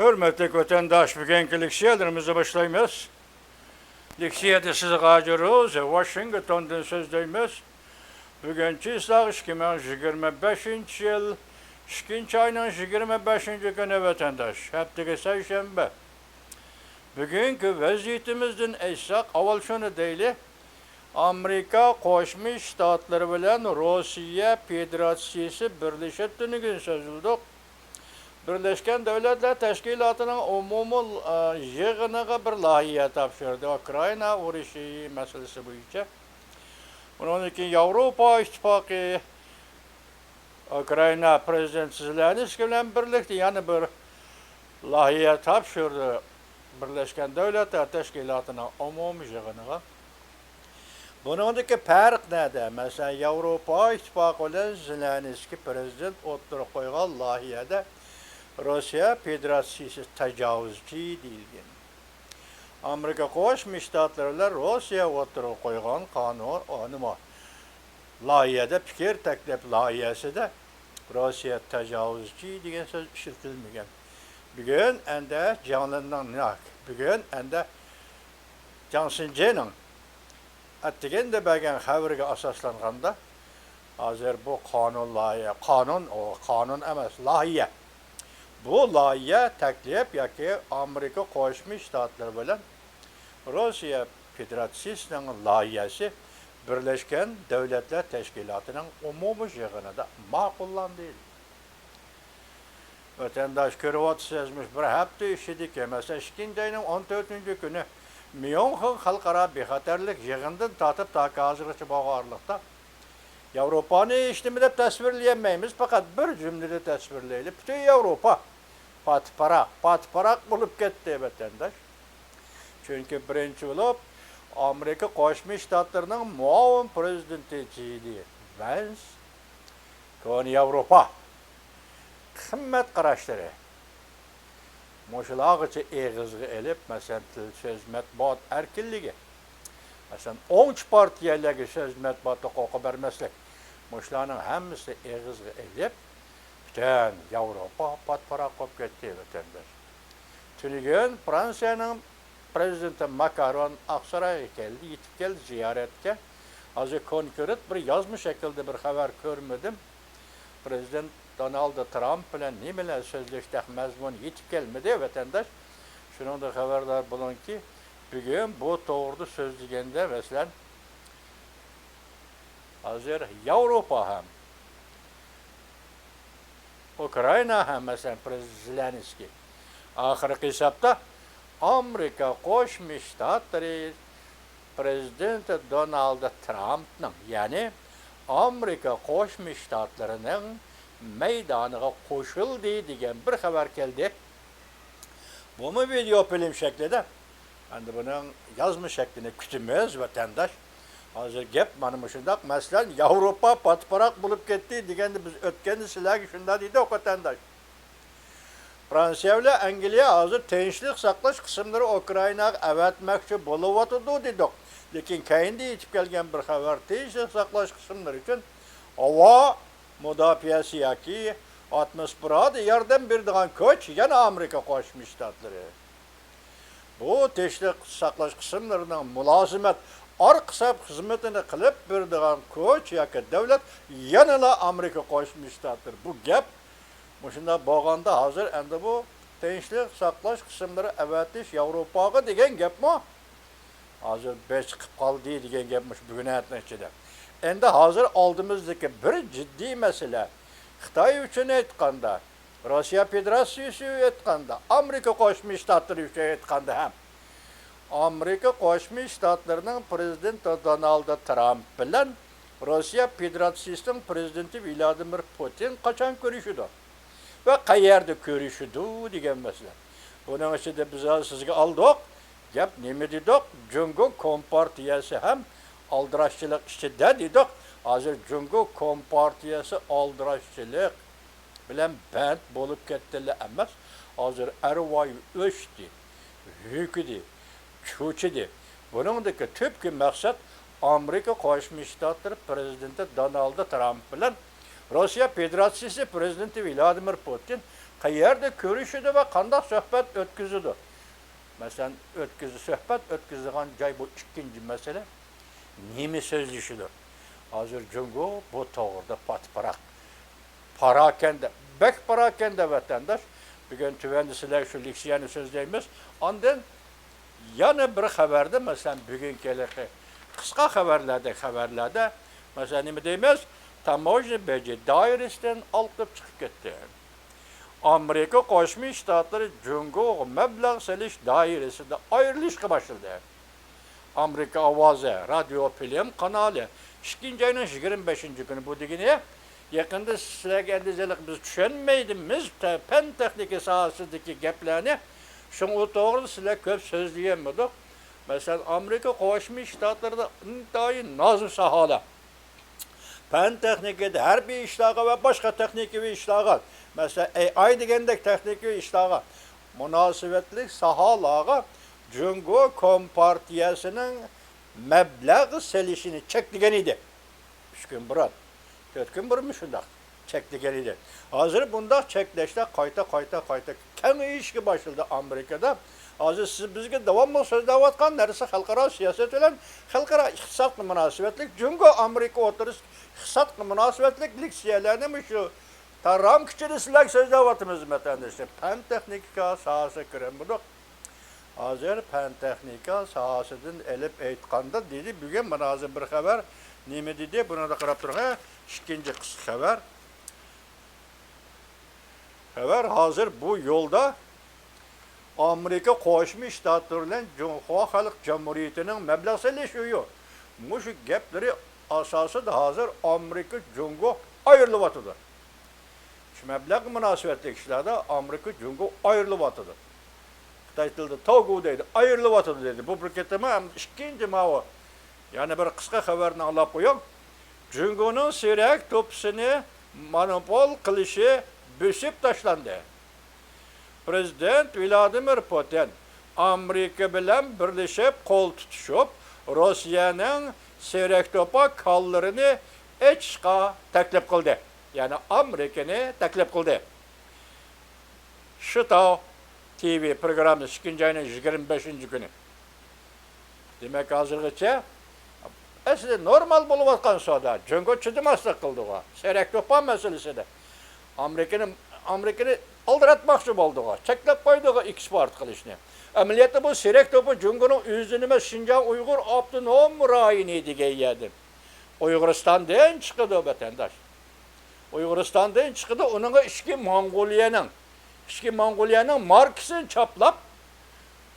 Hürmetli vatandaş, bugünkü leksiyalarımızı başlayımız. Leksiyada sizi qacırız, Washington'dan sözdeyimiz. Bugünkü ıslaq 2025 yıl, 2. ayının 25. günü vatandaş, hepteki seyşembe. Bugünkü vaziyetimizden eysaq, aval şunu deyli, Amerika Qo'shma Shtatlari bilan Rossiya Federatsiyasi birlashayotganiga sözüldük. Birleşken Devletler Teşkilatı'nın umumiy yig'iniga bir loyiha topshirdi. Ukraina urushi masalasi bo'yicha. Bundan keyin Yevropa İttifaqı Ukraina prezidenti Zelenskiy bilan birlikda yana bir loyiha topshirdi. Birleşken Devletler Teşkilatı'nın umumiy yig'iniga. Bunundaki farq nede? Mesela Yevropa İttifaqı bilan Zelenskiy prezident o'ttirib qo'ygan loyihada Rusya Federatsiyasi tajovuzchi deyilgan. Amerika Qo'shma Shtatlari Rossiya o'tirib qo'ygan qonun loyihada fikr taklif loyihasida Rossiya tajovuzchi degan so'z ishlatilmagan. Bugun endi bugun endi Johnson Jenning attiganda bergan xabarga asoslanganda hozir bu qonun emas, loyiha. Bu loyiha taklif yoki Amerika Qo'shma Shtatlari bilan Rossiya Federatsiyasining loyihasi Birleşken Devletler Teşkilatı'nın umumiy yig'inida ma'qullandi. Vatandaş ko'ryapsizmi, bir hafta ishidik, mesela 2. ayning 14. kuni Myunxen xalqaro bexatarlik yig'inidan tortib hozirgacha bo'lganlikda Yevropani hech nima deb tasvirlayolmaymiz, faqat bir jumlada tasvirlaylik. Butun Yevropa patparaq bo'lib ketdi vatandash. Chunki birinchi bo'lib Amerika Qo'shma Shtatlarining muavin prezidenti J.D. Vance koni Yevropa qimmat qarashlari Mo'shalog'icha eg'izga elib, masalan, til so'z matbuot erkinligi, masalan, o'ngchi partiyalarga so'z matbuotga qo'yib bermaslik, mo'shalarning hammasi eg'izga elib, butun Yevropa patparaq bo'lib ketdi vatandash. Tunugun Fransiyaning prezidenti Macron Aqsaroyga keldi, yetib keldi ziyoratga. Hozir konkret bir yozma shaklda bir xabar ko'rmadim. Prezident Donald Trump bilan nimalar so'zlashdi, mazmun yetib kelmadi vatandash. Shuningdek xabardor bo'ling-ki, bugun bu to'g'rida so'zlaganda masalan hozir Yevropa ham Ukraina ham masalan prezident Zelenskiy oxirgi hisobda Amerika Qo'shma Shtatlari prezidenti Donald Trumpning, ya'ni Amerika Qo'shma Shtatlarining maydoniga qo'shildi degan bir xabar keldi. Buni video film shaklida. Endi buning yozma shaklini kutimiz vatandash. Hozir gap mana shundoq, masalan, Yevropa patparaq bo'lib ketdi deganda biz o'tganda sizlarga shunda deydi vatandash. Fransiya bilan Angliya hozir tinchlik saqlash qismlari Ukrainaga avatmoqchi bo'layotdi dedik. Lekin keyinda yetib kelgan bir xabar tinchlik saqlash qismlari uchun havo mudofaasi yoki atmosferada yordam beradigan kuch yana Amerika Qo'shma Shtatlari. Bu tinchlik saqlash qismlarining mulozimat orqa xizmatini qilib beradigan kuch yoki davlat yana Amerika Qo'shma Shtatlari. Bu gap shunda bo'lganda hozir endi bu tinchlik saqlash qismlari avatish Yevropaga degan gapmi? Hozir besh chiqib qoldi degan gapmish bugun ichida. Endi hozir oldimizdagi bir jiddiy masala Xitoy uchun aytganda, Rossiya Federatsiyasi aytganda, Amerika Qo'shma Shtatlari uchun aytganda ham Amerika Qo'shma Shtatlarining prezidenti Donald Trump bilan Rossiya Federatsiyasining prezidenti Vladimir Putin qachon ko'rishdi va qayerda ko'rishdi degan masala. Buning ichida biz sizga oldik, gap nima dedik? Jungo Kompartiyasi ham aldirashchilik ichida dedik. Hozir Jungo Kompartiyasi aldirashchilik bilan band bo'lib ketdilar emas. Hozir arvoy o'chdi, yukidi, cho'chidi. Buningdagi tubki maqsad Amerika Qo'shma Shtatlari prezidenti Donald Trump bilan Rossiya Federatsiyasi prezidenti Vladimir Putin qayerda ko'rishidi va qanday suhbat o'tkazidi. Masalan, suhbat o'tkazadigan joy bu ikkinchi masala. Nima so'zlashidir? Hozir Jungo bu to'g'rida patparaq. Parakende, bek parakende vatandaş. Bugün tüvendi sizler şu leksiyonu sözleyimiz. Ondan yana bir haberde mesela bugün keleki kısa haberlerde mesela ne deyimiz? Tamoyni beci dairesinden alıp çıkıp gitti. Amerika Koşmuş Ştatları Jungo meblağ seliş dairesinde ayrılışa başladı. Amerika Avazı, Radyo Film kanalı 2. ayının 25. günü bu digine yakında sizlerge endizelik biz düşünmeydimiz pen texniki sahasındaki geplerini şunu doğru sizler köp sözleyemedik. Mesela Amerika Koşmuş Ştatları'da intayı nazım sahala. Pen texnikide her bir işlağa ve başka tekniki bir işlağa. Mesela AI degendek tekniki işlağa. Münasebetlik sahalağa Jungo Kompartiyasının meblağ selişini çektigen idi. 3 gün buran. 4 gün burun şundak çektigen idi. Hazır bunda çekleşte kayta. Kemi işki başladı Amerika'da. Hazır siz bizge devamlı söz davatkan neresi halkara siyaset olan halkara iktisat münasebetlik Jungo Amerika oturuz iktisat münasebetlik liksiyelerini şu taram küçülüsüler söz davatımız metandaşlar. Pen teknika sahası kırın bulduk. Hazır pen teknika sahasından elip eğitkanda dedi. Bugün bana hazır bir haber. Nime dedi? Buna da qarab turgan. İkinci kısa haber. Haber hazır bu yolda Amerika Koşmuş Ştatları Cumhuriyet Halk Cumhuriyeti'nin meblağ selişiyor. Bu şu gepleri asası da hazır Amerika Jungo ayrılıvatıdır. Şu meblağ münasebetli kişilerde Amerika Jungo ayrılıvatıdır. Taytıldı Togo'daydı ayrılıvatıdır dedi. Bu biriketime hem ikinci mavi. Yani bir kısa haberini alıp koyuyorum. Jungo'nun siyrek topsunu monopol kılışı büsüp taşlandı. Prezident Vladimir Putin Amerika bilen birleşip kol tutuşup Rusya'nın siyrek topa kallarını eçka teklif kıldı. Yani Amerika'nı teklif kıldı. Şıtav TV programı 2. ayının 25. günü. Demek hazırlıkça aslında normal buluvatkan soda. Jungo çıdımaslık kıldı o. Siyrek topa meselesi de. Amerika'nı aldıratmakçı oldu o. Çeklep koydu o export kılışını. Ameliyatı bu siyrek topu Jungo'nun üzünüme Şincan Uygur Abdünom rayiniydi geyyedim. Uyguristan'dan çıkıdı o vatandaş. Uyguristan'dan çıkıdı onun İşki Mongoliyanın markasını çaplap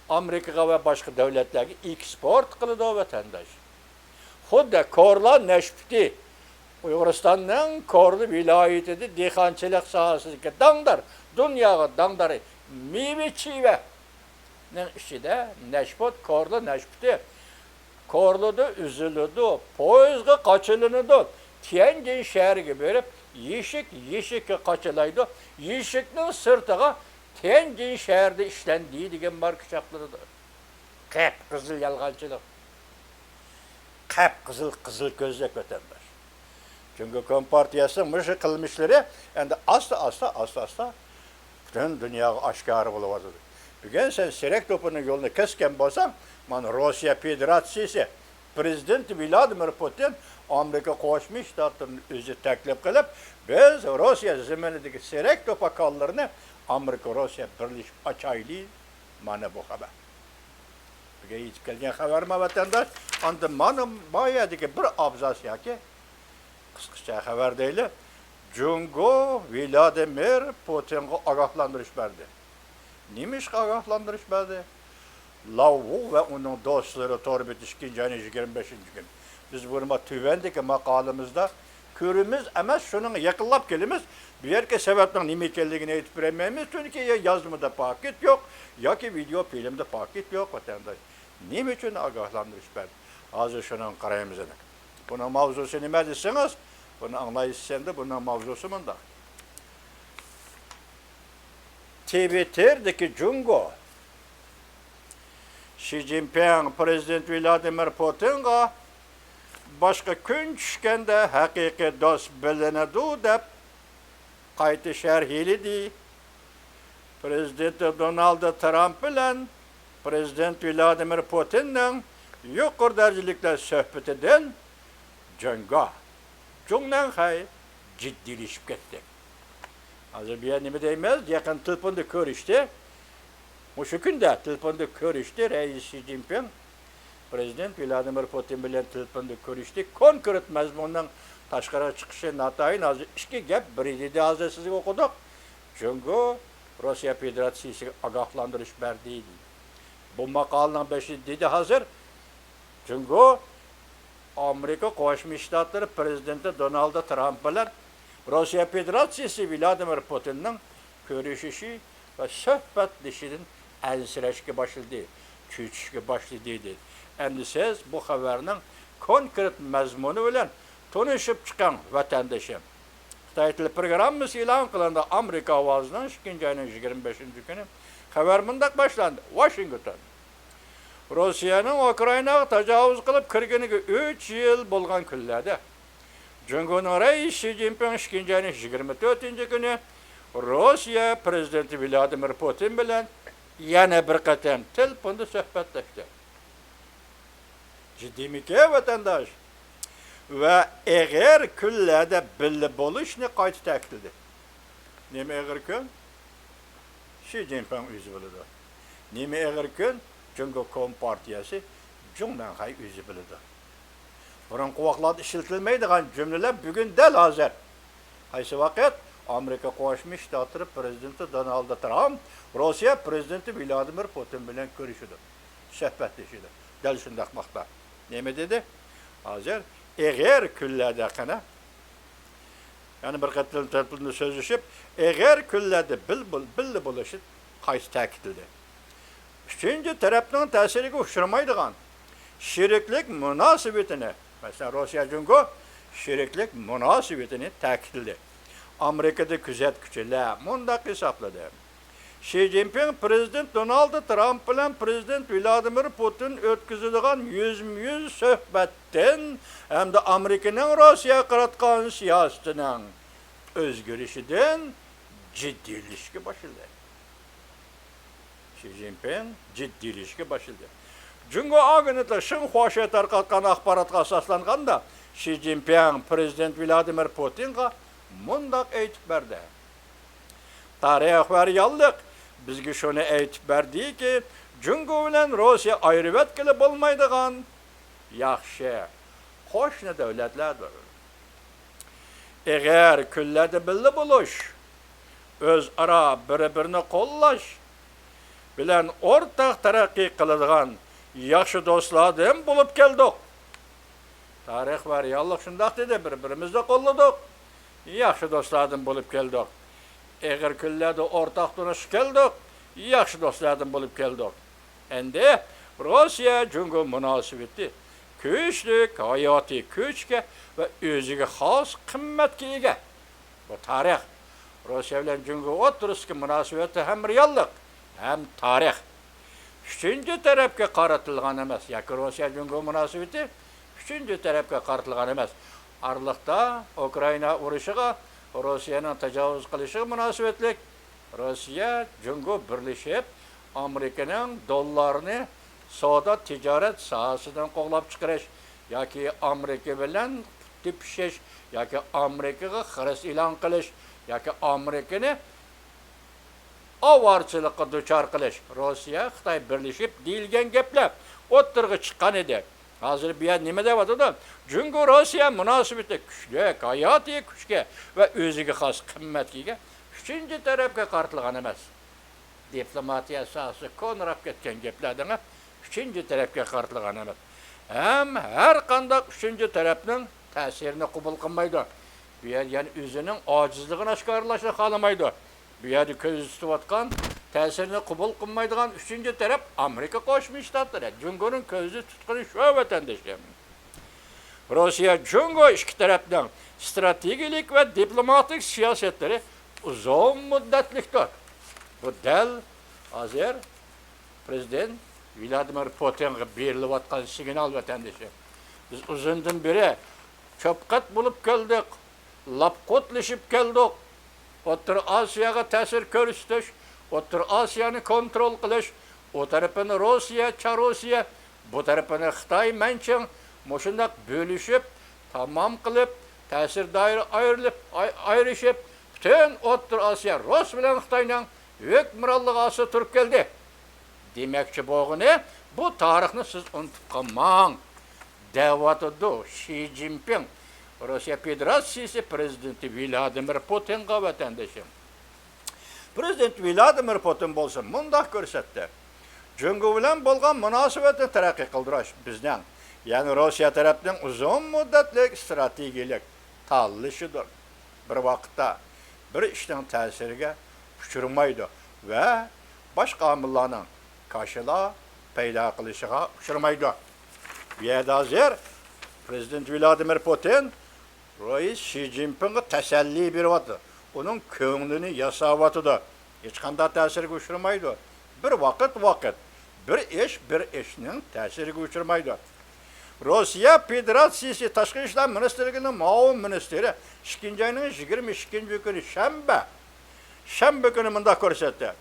Amerika'ya ve başka devletlerine export kıldı o vatandaş. Xuddi Korla Neşpti. Uyguristan'ın Korlu vilayetinde dehqonchilik sohasidagi dangdar, dunyoga dangdari meva chevaning ichida Neşpot, Korlu Neşpti. Korluda üzülüdü, poyizga qochilinadi. Tianjin shahriga berib, yeshikka qochilaydi. Yeshikning sirtiga Tianjin shahrida ishlandiyi degan marka chaqladi. Qip-qizil yalg'onchilik. Qip-qizil ko'zlak vatandaş. Çünkü Kompartiyası mışı kılmışları yani asla bütün dünya aşkarı bulamadı. Bugün sen siyrek topunun yolunu kesken bolsan, Rusya Federasyası Prezident Vladimir Putin Amerika Koşmuş Ştatları'nın özü teklif kılıp biz Rusya zeminindeki siyrek topa kallarını Amerika-Rusya birleşip açaylı mana bu haber. Bugün hiç gelgen haber mi vatandaş? Anda mana bayadaki bir abzas ya ki kısaca haber değil. Jungo Vladimir Putin'e agahlandırış verdi. Neymiş agahlandırış verdi? Lavu ve onun dostları Torbet 2. ayının 25. gün. Biz bunu tüvendeki makalimizde körümüz ama şunun yakınlap kelimiz bir yerke sebepten nimekelliğine etip vermemiz çünkü ya yazımda paket yok ya ki video filmde paket yok vatandaş. Nime için agahlandırış verdi? Hazır şunun karayımızın. Bunun mavzusu ne desiniz? Bunu anlayışsam da bunun mavzusu bunda. Twitter'deki Jungo Xi Jinping Prezident Vladimir Putin'ga başka gün düşkende hakiki dost bilinadi deb qayta sharhledi. Prezident Donald Trump bilan Prezident Vladimir Putinning yuqori darajali suhbatidan jangga Jungnanhay ciddileşip ketdi. Hozir bu yer nima deymiz? Yaqin telefonda ko'rishdi. O'sha kunda telefonda ko'rishdi Rais Xi Jinping Prezident Vladimir Putin bilan telefonda ko'rishdi. Konkret mazmundan tashqari chiqishi natayin hozir ikki gap bir edi. Hozir sizga o'qidik. Jungo Rossiya Federatsiyasiga ogohlantirish berdi. Bu maqolaning bashi dedi hozir Jungo Amerika Qo'shma Shtatlari prezidenti Donald Trump bilan Rossiya Federatsiyasi Vladimir Putinning ko'rishishi va suhbatlashishidan ansirashga boshladi, cho'chishga boshladi dedi. Endi siz bu xabarning konkret mazmuni bilan tanishib chiqing vatandoshim. Xitoy tili programmasi e'lon qilindi Amerika ovozining 2-oyning 25-kuni. Xabar bunday boshlandi. Washington Rossiyaning Ukrainaga tajovuz qilib kirganiga 3 yil bo'lgan kunlarda Jungoning Rais Xi Jinping 2-oyning 24-kuni Rossiya prezidenti Vladimir Putin bilan yana bir qatam telefonda suhbatlashdi. Jiddiymi-ki vatandosh? Va eg'ir kunlarda birga bo'lishni qayta ta'kidladi. Nima eg'ir kun? Xi Jinping o'zi biladi. Nima eg'ir kun? Jungo Kompartiyasi Jungnanhay o'zi biladi. Burun quloqlarda ishlatilmaydigan jumlalar bugun dal hozir. Qaysi vaqt Amerika Qo'shma Shtatlari prezidenti Donald Trump Rossiya prezidenti Vladimir Putin bilan ko'rishdi. Suhbatlashdi. Dal shunday vaqtda. Nima dedi? Hozir eg'ir kunlarda qana ya'ni bir qator telefonda so'zlashib, eg'ir kunlarda birga bo'lishi qayta ta'kidladi. Üçüncü tarafning ta'siriga uchramaydigan sheriklik munosabatini, masalan Rossiya Jungo sheriklik munosabatini ta'kidladi. Amerikada kuzatuvchilar mundaq hisobladi. Xi Jinping prezident Donald Trump bilan prezident Vladimir Putin o'tkazadigan yüz suhbatdan hamda Amerikaning Rossiyaga qaratgan siyosatining o'zgarishidan jiddiylashga boshladi. Xi Jinping jiddiylashga boshladi. Jungo agentlar Xinhua tarqatgan axborotga asoslanganda Xi Jinping prezident Vladimir Putinga mundaq aytib berdi. Tarix va reallik bizga shuni aytib berdiki, Jungo bilan Rossiya ayirib o'tkazib bo'lmaydigan yaxshi qo'shni davlatlardir. Agar kunlarda birga bo'lish, o'zaro bir-birini qo'llash bilan o'rtaq taraqqiy qiladigan yaxshi do'stlardan bo'lib keldik. Tarix va reallik shunday dedi, bir-birimizni qo'lladik. Yaxshi do'stlardan bo'lib keldik. Eg'ir kunlarda o'rtaq turmush keldik, yaxshi do'stlardan bo'lib keldik. Endi Rossiya Jungo munosabati kuchli hayotiy kuchga va o'ziga xos qimmatga ega. Bu tarix. Rossiya bilan Jungo o'rtasidagi munosabati ham reallik, ham tarix. Uchinchi tarafga qaratilgan emas. Yoki Rossiya Jungo munosabati uchinchi tarafga qaratilgan emas. Arliqda Ukraina urushiga Rossiyaning tajovuz qilishiga munosabatlik Rossiya Jungo birlashib Amerikaning dollarini savdo tijorat sohasidan qo'g'lab chiqarish yoki Amerika bilan tepishish yoki Amerikaga xiris e'lon qilish yoki Amerikani ovorchilikqa duchor qilish Rossiya Xitoy birlashib deyilgan gaplar o'ttirg'i chiqqan edi. Hozir bu yer nima deyapti? Jungo Rossiya munosabati kuchli, hayotiy kuchga va o'ziga xos qimmatga ega uchinchi tarafga qaratilgan emas. Diplomatiya sohasi ko'nrab ketgan gaplardan uchinchi tarafga qaratilgan emas. Har qanday uchinchi tarafning ta'sirini qabul qilmaydi. Bu yer yani o'zining ojizligini oshkorlashni xohlamaydi. Bu yerda ko'z tutayotgan ta'sirini qabul qilmaydigan uchinchi taraf Amerika Qo'shma Shtatlari. Jungoning ko'zi tutqani shu vatandoshlar. Rossiya Jungo ikki tarafdan strategik va diplomatik siyosatlari uzun muddatlikdir. Bu dal hozir prezident Vladimir Putinga berilayotgan signal vatandoshlar. Biz uzundan beri ko'pqat bo'lib keldik, lapqotlashib keldik. O'rta Osiyoga ta'sir ko'rsatish, O'rta Osiyoni kontrol qilish, o tarafini Rossiya, Chorosiya, bu tarafini Xitoy, Manchun, shundoq bo'lishib, tamom qilib, ta'sir doira ayrishib, butun O'rta Osiyo Rus bilan Xitoyning hukmronligi ostida turib keldi. Demakchi bo'lg'ini, bu tarixni siz unutib qolmang. Da'vatida Xi Jinping Rossiya Federatsiyasi prezidenti Vladimir Putinga vatandoshim. Prezident Vladimir Putin bo'lsa, mundaq ko'rsatdi. Jungo bilan bo'lgan munosabatni taraqqiy qildirish bizning, ya'ni Rossiya tarafining uzun muddatlik strategik tanlashidir. Bir vaqtda bir ishning ta'siriga uchirmaydi va boshqa omillarning qarshila paydo qilishiga uchirmaydi. Bu yerda hozir Prezident Vladimir Putin Rais Xi Jinpingga tasalli beryapti. Uning ko'nglini yasayapti. Hech qanday ta'sirga uchirmaydi. Bir vaqt bir ishning ta'siriga uchirmaydi. Rossiya Federatsiyasi Tashqi ishlar ministrligining muavin ministri 2-oyning 22-kuni shanba kuni bunda ko'rsatdi.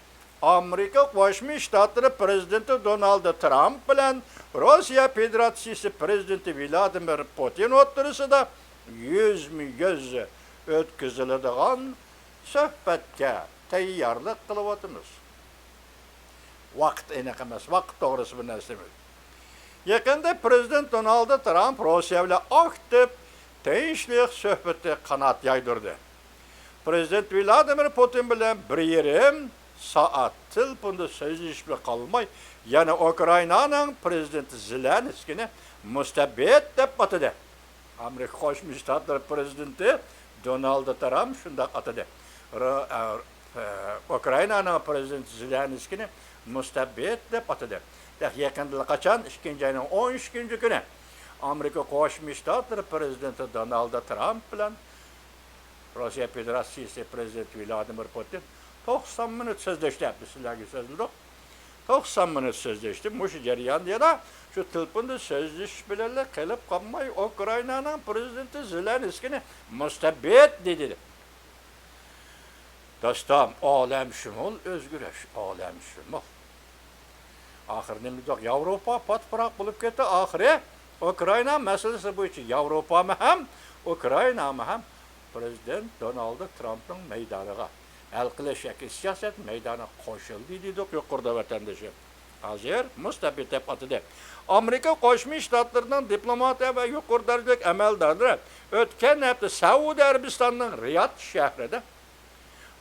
Amerika Qo'shma Shtatlari prezidenti Donald Trump bilan Rossiya Federatsiyasi prezidenti Vladimir Putin o'rtasida yuz o'tkaziladigan suhbatga tayyorlik qilyapmiz. Vaqt aniq emas, vaqt to'g'risi bir narsa emas. Yaqinda prezident Donald Trump Rossiya bilan aktiv tinchlik suhbati qanot yaydirdi. Prezident Vladimir Putin bilan 1,5 soat telefonda so'zlashib qolmay, yana Ukrainaning prezidenti Zelenskiyni mustabid deb atadi. Amerika Qo'shma Shtatlari prezidenti Donald Trump shunday atadi. Ukrainaning prezidenti Zelenskiyni mustabid deb atadi. Yaqinda qachon 2-oyning 13-kuni Amerika Qo'shma Shtatlari prezidenti Donald Trump bilan Rossiya Federatsiyasi prezidenti Vladimir Putin 90 minut so'zlashdi. Sizlarga so'zladim. 90 minut so'zlashdi. Shu jarayonda yana shu telefonda so'zlashish bilan qilib qolmay, Ukrainaning prezidenti Zelenskiyni mustabid dedi. Dostum, olamshumul o'zgarish, olamshumul. Oxirida mutlaq Yevropa patparaq bo'lib ketdi. Oxiri Ukraina masalasi bo'yicha Yevropa ham, Ukraina ham prezident Donald Trumpning maydoniga hal qilish yoki siyosat maydoni qo'shildi dedi yuqorida vatandoshim. Hozir mustabid deb atadi. Amerika Qo'shma Shtatlarining diplomatiya va yuqori darajalik amaldorlari o'tgan hafta Saudiya Arabistonining Riyod shahrida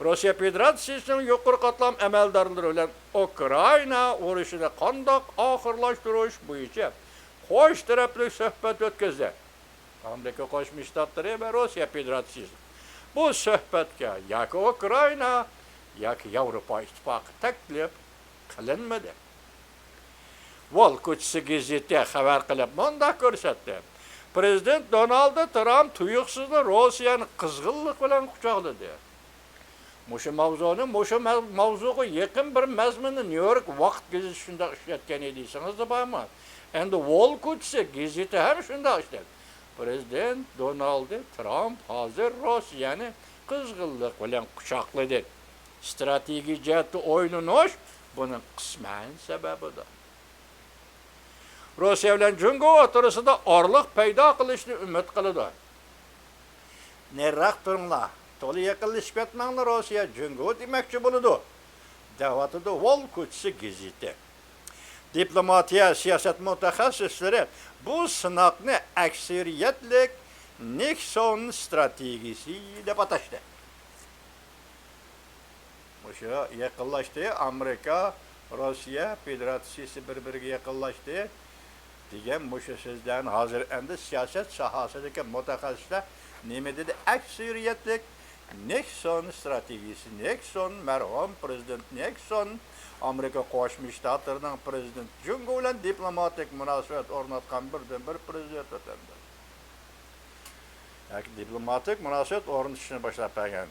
Rossiya Federatsiyasining yuqori qatlam amaldorlari bilan Ukraina urushini qandoq oxirlashtirish bo'yicha qo'sh tarafli suhbat o'tkazdi. Amerika Qo'shma Shtatlari va Rossiya Federatsiyasi bu suhbatga yoki Ukraina yoki Yevropa ittifoqi taklif qilinmadi. Volkochisi gazeti xabar qilib bunda ko'rsatdi. Prezident Donald Trump tuyuqsiz Rossiyani qizg'inlik bilan quchoqladi. Mushu mavzuga yaqin bir mazmunni New York vaqt gazeti shunday ishlatgan edingiz bormi? Endi Volkochisi gazeti ham shunday ishladi. Prezident Donald Trump hozir Rossiyani qizg'inlik bilan quchoqladi. Strategik jihatda o'ylanish buning qisman sababidir. Rossiya bilan Jungo o'rtasida orliq paydo qilishni umid qiladi. Nariroq turinglar, to'la yaqinlashib ketmanglar, Rossiya Jungo demoqchi bo'ladi. Da'vatida Volkochisi gazeti. Diplomatiya siyosat mutaxassislari bu sinoqni aksariyatlik Nixon strategiyasi deb atashdi. O'sha yaqinlashdi, Amerika, Rossiya Federatsiyasi bir-biriga yaqinlashdi degan o'sha so'zlarni hozir endi siyosat sohasidagi mutaxassislar nima dedi? Aksariyatlik Nixon strategiyasi, Nixon marhum prezident Nixon Amerika Qo'shma Shtatlarining prezidenti Jungo bilan diplomatik munosabat o'rnatgan birdan-bir prezident o'tandi. Yoki diplomatik munosabat o'rnatishni boshlab bergan.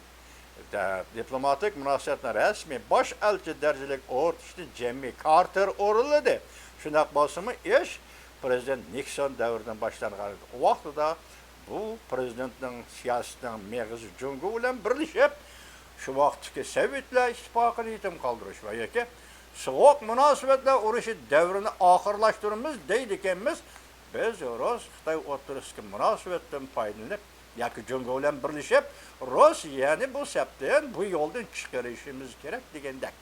Diplomatik munosabatni rasmiy bosh elchi darajalik o'rnatishni Jimmy Carter o'rinladi. Shunday bo'lsa-mu, ish prezident Nixon davridan boshlangan. O vaqtda bu prezidentning siyosatining meg'izi Jungo bilan birlashib Şu vaqtdagi Sovetlar ittifoqini yetim qoldirish va yoki sovuq munosabatlar urushi davrini oxirlashtiramiz deydi ekanmiz. Biz Rus Xitoy o'rtasidagi munosabatdan foydalanib yoki Jungo bilan birlashib Rossiyani bu sapdan bu yo'ldan chiqarishimiz kerak degandek.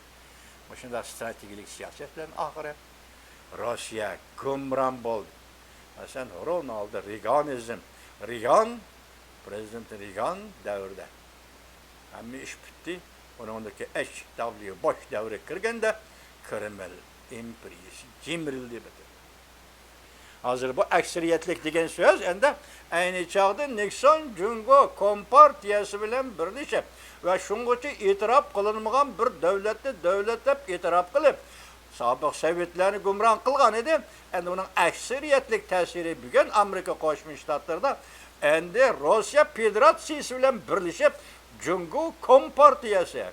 Shunda strategik siyosat bilan oxiri Rossiya gumron bo'ldi. Masalan, Ronald Reagan, prezident Reagan davrida hamma ish bitdi. Uningdagi ish davri bosh davri kirganda Kreml imperiyasi jimrildi bitdi. Hozir bu aksariyatlik degan so'z endi ayni chog'da Nixon Jungo kompartiyasi bilan birlashib va shungacha e'tirof qilinmagan bir davlatni davlat deb e'tirof qilib sobiq Sovetlarni gumron qilgan edi. Endi uning aksariyatlik ta'siri bugun Amerika Qo'shma Shtatlarida endi Rossiya Federatsiyasi bilan birlashib Jungo kompartiyasi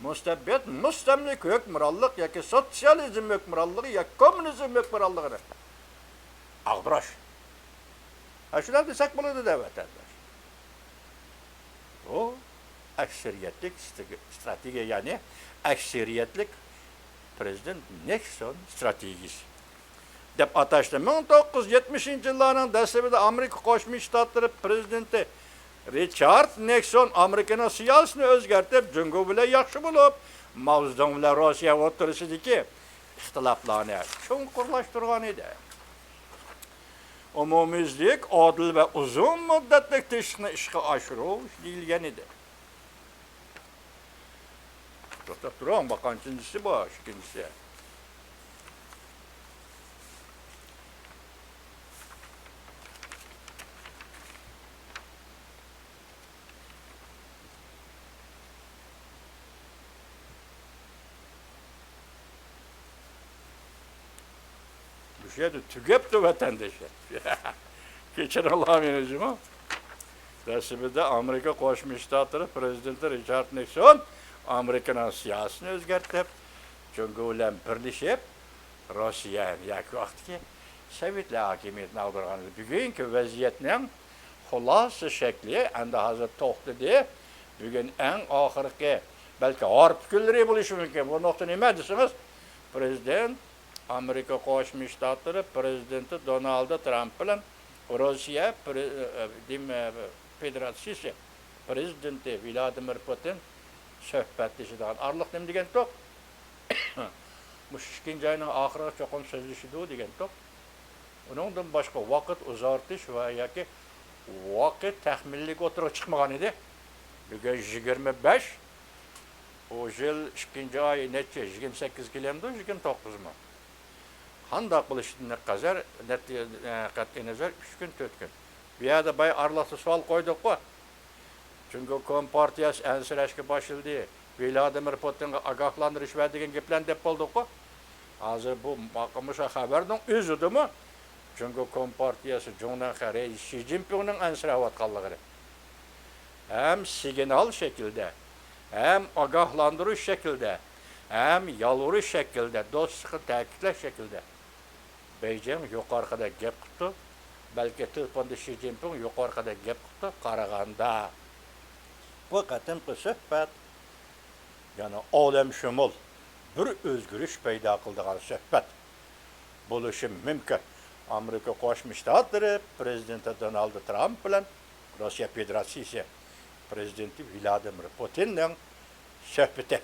mustabid mustamlik hukmronlik yoki sotsializm hukmronligi yoki kommunizm hukmronligini ag'dirish. Shular desak bo'ladi da vatandosh. O aksariyatlik strategiya, ya'ni aksariyatlik prezident Nixon strategiyasi deb atashdi. 1970-yillarning dastlabida Amerika Qo'shma Shtatlari prezidenti Richard Nixon Amerikaning siyosatini o'zgartirib, Jungo bilan yaxshi bo'lib, Mao bilan Rossiya o'rtasidagi ixtiloflarni chunqurlashtirgan edi. Umumiylik, odil va uzun muddatli tishni ishga oshirish deyilgan edi. To'xtab turing, qanchisi bor, ikkinchisi. Bu şeyde tükepti vatandaşı. Geçen Allah'ım yeneceğim. Resmide Amerika Qo'shma Shtatlari prezidenti Richard Nixon Amerikaning siyosatini o'zgartirib, Jungo bilan birlashib, Rossiya yoki vaqtdagi Sovetlar hokimiyatini ag'dargan. Bugungi vaziyatning xulosa shakli endi hozir to'xtadi. Bugun eng oxirgi balki orif kunlari bo'lishi mumkin. Bu nuqta nima desangiz, prezident Amerika Qo'shma Shtatlari prezidenti Donald Trump bilan Rossiya Federatsiyasi prezidenti Vladimir Putin suhbatlashadigan. Arliq nima degan to'q? Bu 2 oyning oxiriga cho'qim so'zlashidi degan to'q. Uningdan boshqa vaqt uzartish va yoki vaqt taxminlik o'tirib chiqmagan edi. Bugun 25, o yil 2 oy necha 28 kelamdi, 29 mi? Qanday qilishni qazar qat'iy nazar 3 kun 4 kun. Bu yerda bay aralashib savol qo'ydik-ku. Jungo kompartiyasi ansirashga boshladi. Vladimir Putinga ogohlantirish va degan gaplarni deb bo'ldik-ku. Hozir bu maqomsha xabarning o'zidimi? Jungo kompartiyasi Jongdan Xarey Xi Jinpingning ansirayotganligini hem signal şekilde, hem ogohlantirish şekilde, hem yalvarış şekilde, dostluqni ta'kidlash şekilde Beijing yuqorida gap qildi. Balki telefonda Xi Jinping yuqorida gap qildi, qaraganda bu qatimqi suhbat yana olamshumul bir o'zgarish paydo qiladigan suhbat bo'lishi mumkin. Amerika Qo'shma Shtatlari prezidenti Donald Trump bilan Rossiya Federatsiyasi prezidenti Vladimir Putinning suhbati